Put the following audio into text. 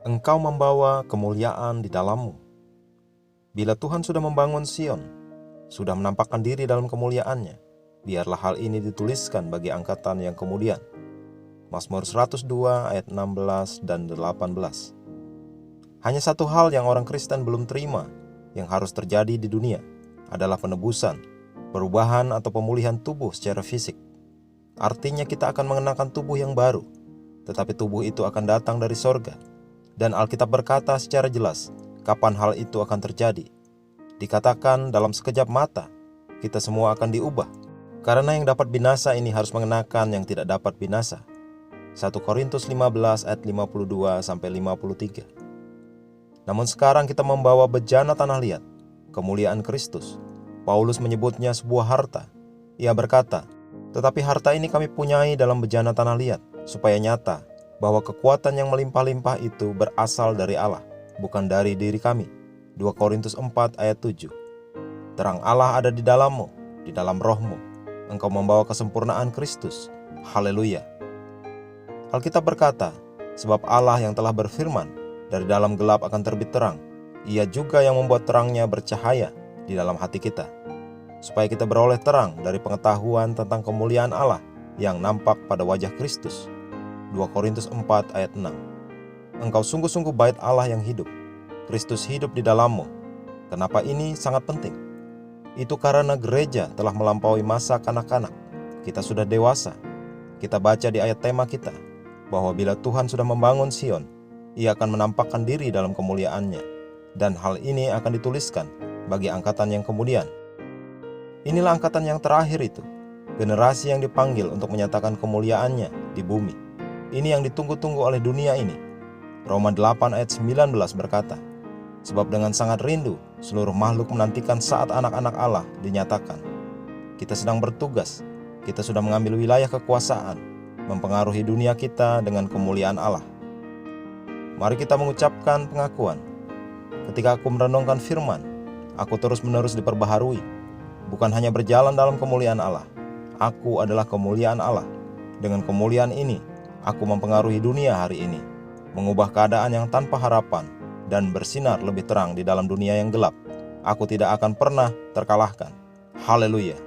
Engkau membawa kemuliaan di dalammu. Bila Tuhan sudah membangun Sion, sudah menampakkan diri dalam kemuliaannya, biarlah hal ini dituliskan bagi angkatan yang kemudian. Mazmur 102 ayat 16 dan 18. Hanya satu hal yang orang Kristen belum terima yang harus terjadi di dunia adalah penebusan, perubahan atau pemulihan tubuh secara fisik. Artinya kita akan mengenakan tubuh yang baru, tetapi tubuh itu akan datang dari sorga. Dan Alkitab berkata secara jelas kapan hal itu akan terjadi. Dikatakan dalam sekejap mata, kita semua akan diubah. Karena yang dapat binasa ini harus mengenakan yang tidak dapat binasa. 1 Korintus 15 ayat 52-53. Namun sekarang kita membawa bejana tanah liat, kemuliaan Kristus. Paulus menyebutnya sebuah harta. Ia berkata, tetapi harta ini kami punyai dalam bejana tanah liat, supaya nyata bahwa kekuatan yang melimpah-limpah itu berasal dari Allah, bukan dari diri kami. 2 Korintus 4 ayat 7. Terang Allah ada di dalammu, di dalam rohmu. Engkau membawa kesempurnaan Kristus. Haleluya. Alkitab berkata, sebab Allah yang telah berfirman, dari dalam gelap akan terbit terang. Ia juga yang membuat terangnya bercahaya di dalam hati kita, supaya kita beroleh terang dari pengetahuan tentang kemuliaan Allah yang nampak pada wajah Kristus. 2 Korintus 4 ayat 6. Engkau sungguh-sungguh bait Allah yang hidup. Kristus hidup di dalammu. Kenapa ini sangat penting? Itu karena gereja telah melampaui masa kanak-kanak. Kita sudah dewasa. Kita baca di ayat tema kita, bahwa bila Tuhan sudah membangun Sion, Ia akan menampakkan diri dalam kemuliaannya. Dan hal ini akan dituliskan bagi angkatan yang kemudian. Inilah angkatan yang terakhir itu, generasi yang dipanggil untuk menyatakan kemuliaannya di bumi. Ini yang ditunggu-tunggu oleh dunia ini. Roma 8 ayat 19 berkata, sebab dengan sangat rindu seluruh makhluk menantikan saat anak-anak Allah dinyatakan. Kita sedang bertugas, kita sudah mengambil wilayah kekuasaan, mempengaruhi dunia kita dengan kemuliaan Allah. Mari kita mengucapkan pengakuan. Ketika aku merenungkan firman, aku terus-menerus diperbaharui. Bukan hanya berjalan dalam kemuliaan Allah, aku adalah kemuliaan Allah. Dengan kemuliaan ini, aku mempengaruhi dunia hari ini, mengubah keadaan yang tanpa harapan, dan bersinar lebih terang di dalam dunia yang gelap. Aku tidak akan pernah terkalahkan. Haleluya.